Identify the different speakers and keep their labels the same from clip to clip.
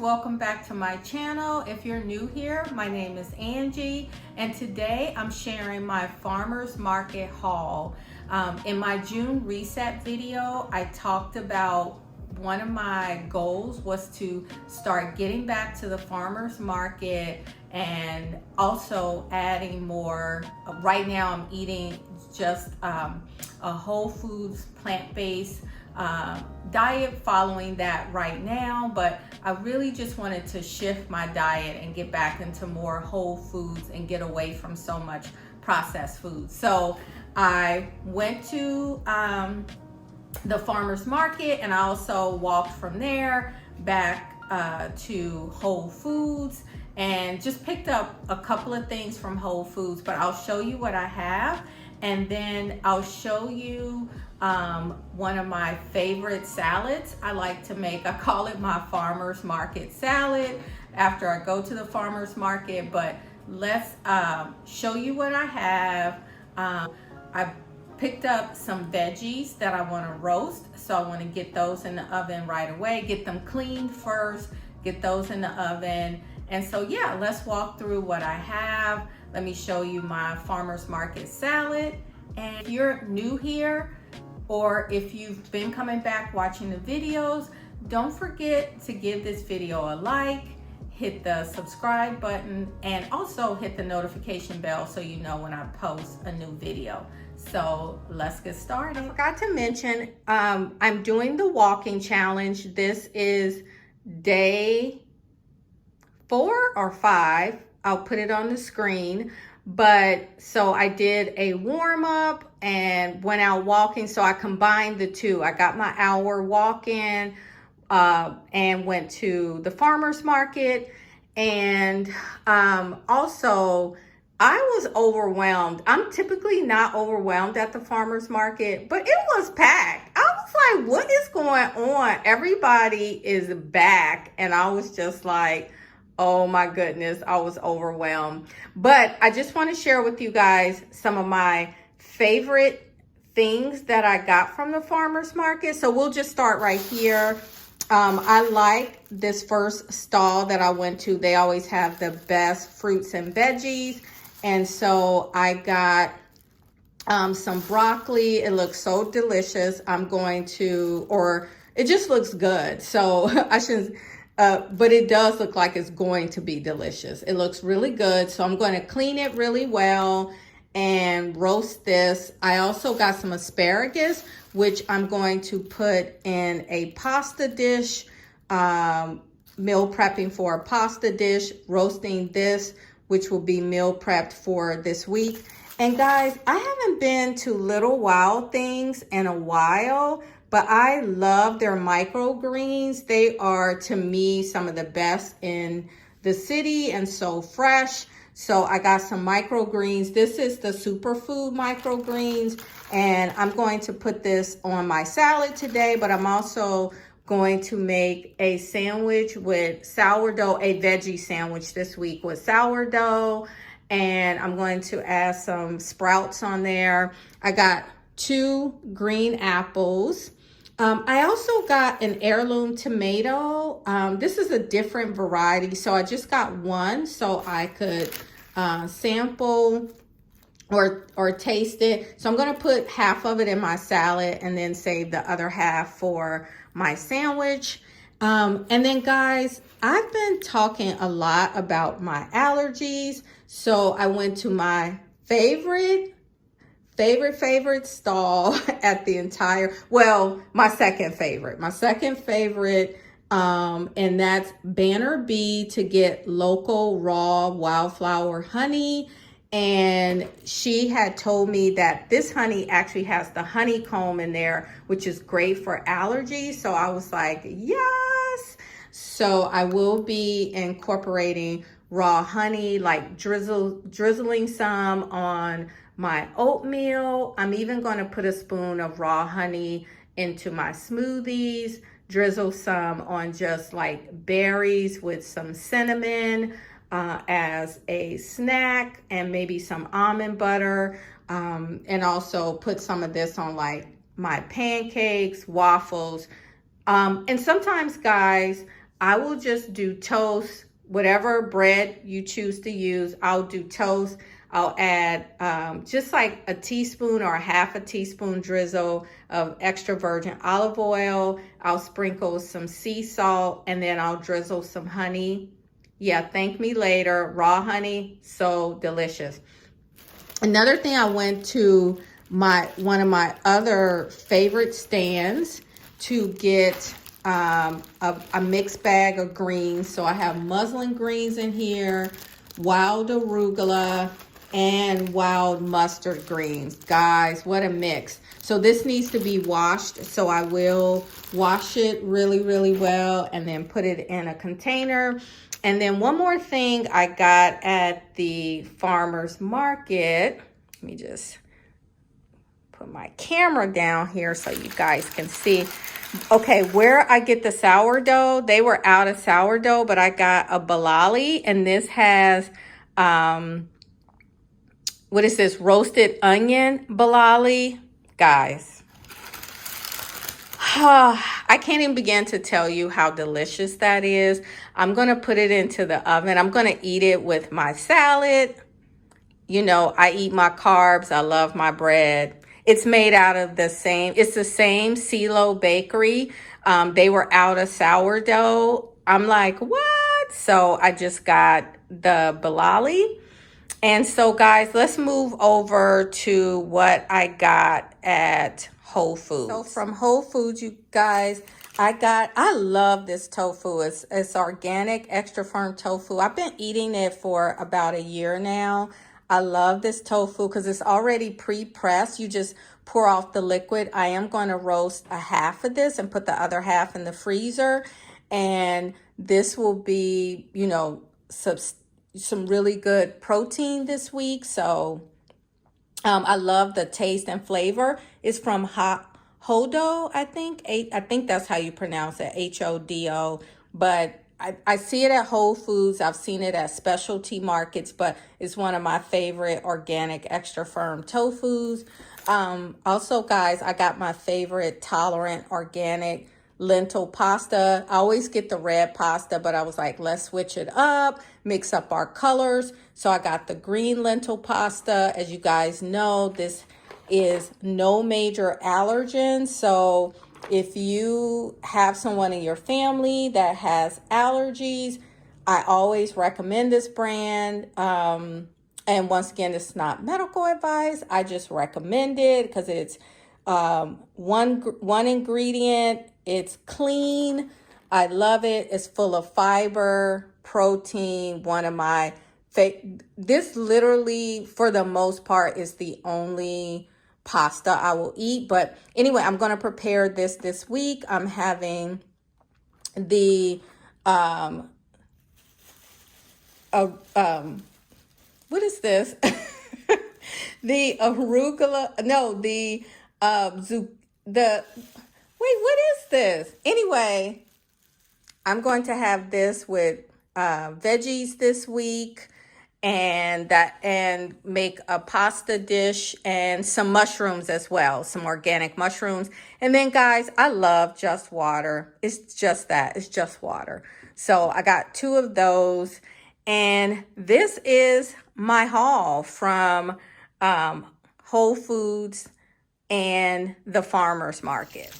Speaker 1: welcome back to my channel. If you're new here, my name is Angie, and today I'm sharing my farmers market haul. In my June reset video, I talked about one of my goals was to start getting back to the farmers market and also adding more. Right now I'm eating just a whole foods plant-based diet, following that right now, but I really just wanted to shift my diet and get back into more whole foods and get away from so much processed food. So I went to the farmers market, and I also walked from there back to Whole Foods and just picked up a couple of things from Whole Foods, but I'll show you what I have, and then I'll show you one of my favorite salads I like to make. I call it my farmers market salad after I go to the farmers market, but let's show you what I have. I picked up some veggies that I want to roast, so I want to get those in the oven right away, get them cleaned first, get those in the oven. And so yeah, let's walk through what I have. Let me show you my farmers market salad. And if you're new here, or if you've been coming back watching the videos, don't forget to give this video a like, hit the subscribe button, and also hit the notification bell so you know when I post a new video. So let's get started. I forgot to mention, I'm doing the walking challenge. This is day 4 or 5. I'll put it on the screen. But so I did a warm up and went out walking. So I combined the two. I got my hour walk in and went to the farmer's market. And also I was overwhelmed. I'm typically not overwhelmed at the farmer's market, but it was packed. I was like, what is going on? Everybody is back. And I was just like, oh my goodness, I was overwhelmed. But I just want to share with you guys some of my favorite things that I got from the farmer's market. So we'll just start right here. I like this first stall that I went to. They always have the best fruits and veggies. And so I got some broccoli. It looks so delicious. I'm going to, or it just looks good. So I shouldn't, but it does look like it's going to be delicious. It looks really good. So I'm going to clean it really well and roast this. I also got some asparagus, which I'm going to put in a pasta dish, meal prepping for a pasta dish, roasting this, which will be meal prepped for this week. And guys, I haven't been to Little Wild Things in a while, but I love their microgreens. They are, to me, some of the best in the city and so fresh. So I got some microgreens. This is the superfood microgreens, and I'm going to put this on my salad today, but I'm also going to make a sandwich with sourdough, a veggie sandwich this week with sourdough, and I'm going to add some sprouts on there. I got 2 green apples. I also got an heirloom tomato. This is a different variety, so I just got one so I could sample or taste it. So I'm gonna put half of it in my salad and then save the other half for my sandwich. And then guys, I've been talking a lot about my allergies. So I went to my favorite stall at the entire, well, my second favorite, and that's Banner Bee to get local raw wildflower honey. And she had told me that this honey actually has the honeycomb in there, which is great for allergies. So I was like, yes. So I will be incorporating raw honey, like drizzling some on my oatmeal. I'm even going to put a spoon of raw honey into my smoothies, drizzle some on just like berries with some cinnamon as a snack, and maybe some almond butter, and also put some of this on like my pancakes, waffles, and sometimes guys, I will just do toast, whatever bread you choose to use. I'll do toast. I'll add just like a teaspoon or a half a teaspoon drizzle of extra virgin olive oil. I'll sprinkle some sea salt, and then I'll drizzle some honey. Yeah, thank me later. Raw honey, so delicious. Another thing, I went to one of my other favorite stands to get a mixed bag of greens. So I have muslin greens in here, wild arugula, and wild mustard greens. Guys, what a mix. So this needs to be washed. So I will wash it really, really well and then put it in a container. And then one more thing I got at the farmer's market. Let me just put my camera down here so you guys can see. Okay, where I get the sourdough, they were out of sourdough, but I got a balali, and this has, what is this? Roasted onion balali. Guys, I can't even begin to tell you how delicious that is. I'm going to put it into the oven. I'm going to eat it with my salad. You know, I eat my carbs. I love my bread. It's made out of the same CeeLo Bakery. They were out of sourdough. I'm like, what? So I just got the balali. And so guys, let's move over to what I got at Whole Foods. So from Whole Foods, you guys, I love this tofu. It's organic, extra firm tofu. I've been eating it for about a year now. I love this tofu because it's already pre-pressed. You just pour off the liquid. I am going to roast a half of this and put the other half in the freezer. And this will be, you know, some really good protein this week. So I love the taste and flavor. It's from Hodo, I think. I think that's how you pronounce it, Hodo. But I see it at Whole Foods. I've seen it at specialty markets, but it's one of my favorite organic extra firm tofus. Also, guys, I got my favorite tolerant organic lentil pasta. I always get the red pasta, but I was like, let's switch it up, mix up our colors. So I got the green lentil pasta. As you guys know, this is no major allergens. So if you have someone in your family that has allergies, I always recommend this brand. And once again, it's not medical advice. I just recommend it because it's one ingredient. It's clean. I love it. It's full of fiber, protein. One of my this literally, for the most part, is the only pasta I will eat. But anyway, I'm going to prepare this week. I'm having the what is this? The arugula, no, the wait, what is this? Anyway, I'm going to have this with veggies this week, and make a pasta dish and some mushrooms as well, some organic mushrooms. And then guys, I love just water. It's just that, it's just water. So I got 2 of those, and this is my haul from Whole Foods and the farmer's market.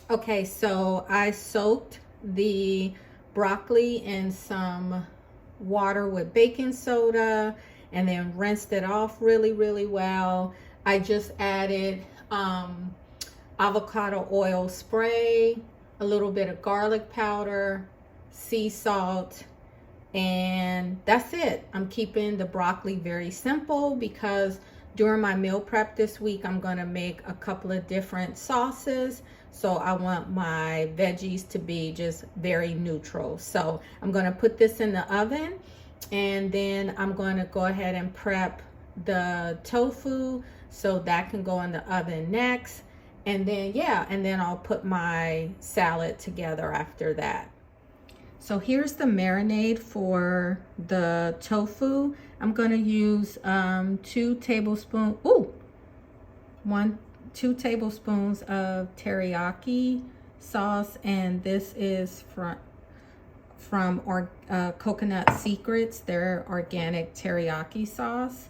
Speaker 1: Okay, so I soaked the broccoli in some water with baking soda and then rinsed it off really, really well. I just added avocado oil spray, a little bit of garlic powder, sea salt, and that's it. I'm keeping the broccoli very simple because during my meal prep this week, I'm gonna make a couple of different sauces. So I want my veggies to be just very neutral. So I'm gonna put this in the oven, and then I'm gonna go ahead and prep the tofu so that can go in the oven next. And then, yeah, and then I'll put my salad together after that. So here's the marinade for the tofu. I'm gonna use 2 tablespoons, 1 2 tablespoons of teriyaki sauce, and this is from Coconut Secrets, their organic teriyaki sauce.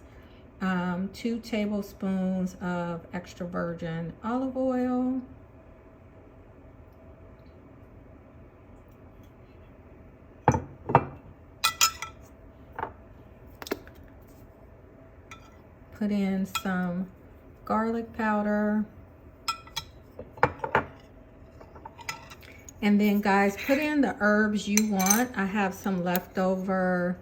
Speaker 1: 2 tablespoons of extra virgin olive oil. Put in some garlic powder. And then guys, put in the herbs you want. I have some leftover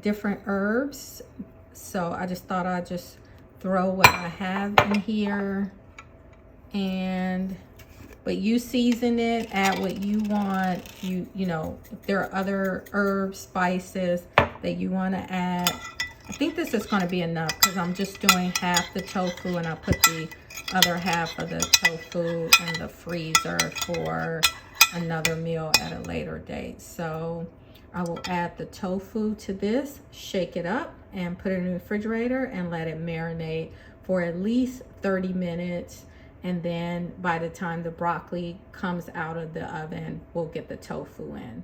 Speaker 1: different herbs. So I just thought I'd just throw what I have in here. But you season it, add what you want. You know, if there are other herbs, spices that you want to add. I think this is going to be enough because I'm just doing half the tofu, and I put the other half of the tofu in the freezer for another meal at a later date. So I will add the tofu to this, shake it up, and put it in the refrigerator and let it marinate for at least 30 minutes. And then by the time the broccoli comes out of the oven, we'll get the tofu in.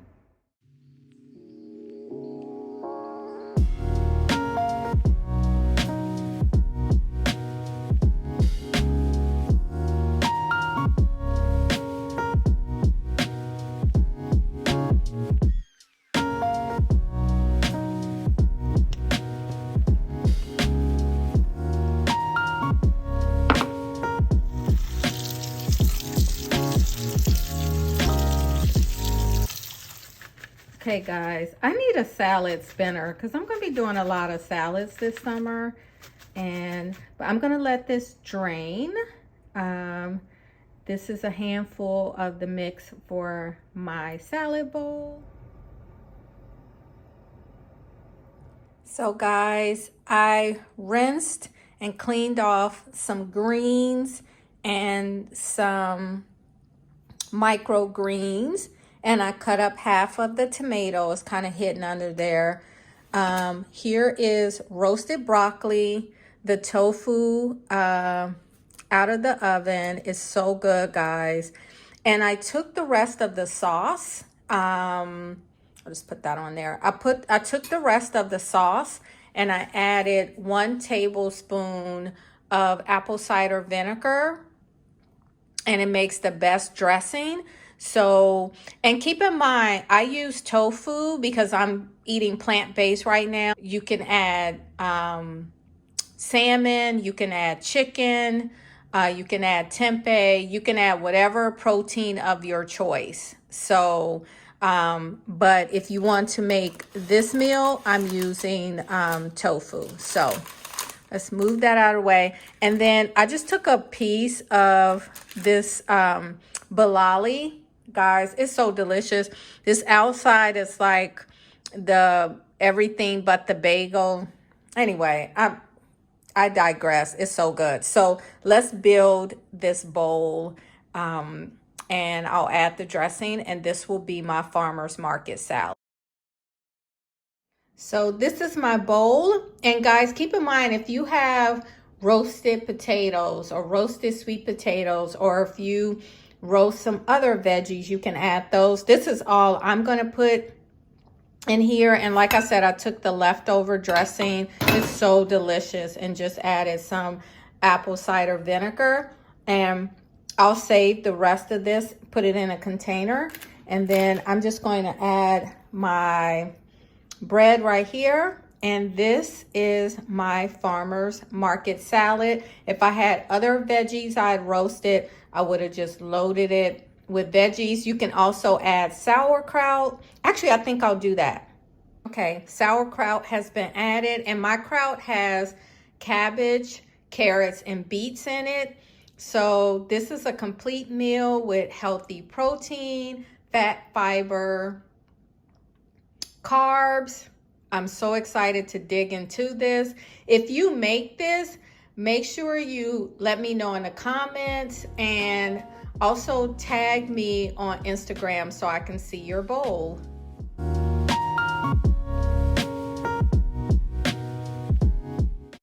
Speaker 1: Okay guys, I need a salad spinner because I'm going to be doing a lot of salads this summer, but I'm going to let this drain. This is a handful of the mix for my salad bowl. So guys, I rinsed and cleaned off some greens and some microgreens. And I cut up half of the tomatoes, kind of hidden under there. Here is roasted broccoli. The tofu out of the oven is so good, guys. And I took the rest of the sauce. I'll just put that on there. I took the rest of the sauce and I added 1 tablespoon of apple cider vinegar. And it makes the best dressing. So, and keep in mind, I use tofu because I'm eating plant-based right now. You can add salmon, you can add chicken, you can add tempeh, you can add whatever protein of your choice. So, but if you want to make this meal, I'm using tofu. So let's move that out of the way. And then I just took a piece of this balali. Guys, it's so delicious. This outside is like the everything but the bagel. Anyway, I digress. It's so good. So let's build this bowl, and I'll add the dressing, and this will be my farmer's market salad. So this is my bowl, and guys, keep in mind, if you have roasted potatoes or roasted sweet potatoes, or if you roast some other veggies, you can add those. This is all I'm going to put in here. And like I said, I took the leftover dressing. It's so delicious, and just added some apple cider vinegar. And I'll save the rest of this, put it in a container. And then I'm just going to add my bread right here. And this is my farmer's market salad. If I had other veggies I'd roasted, I would have just loaded it with veggies. You can also add sauerkraut. Actually, I think I'll do that. Okay, sauerkraut has been added, and my kraut has cabbage, carrots, and beets in it. So this is a complete meal with healthy protein, fat, fiber, carbs. I'm so excited to dig into this. If you make this, make sure you let me know in the comments, and also tag me on Instagram so I can see your bowl.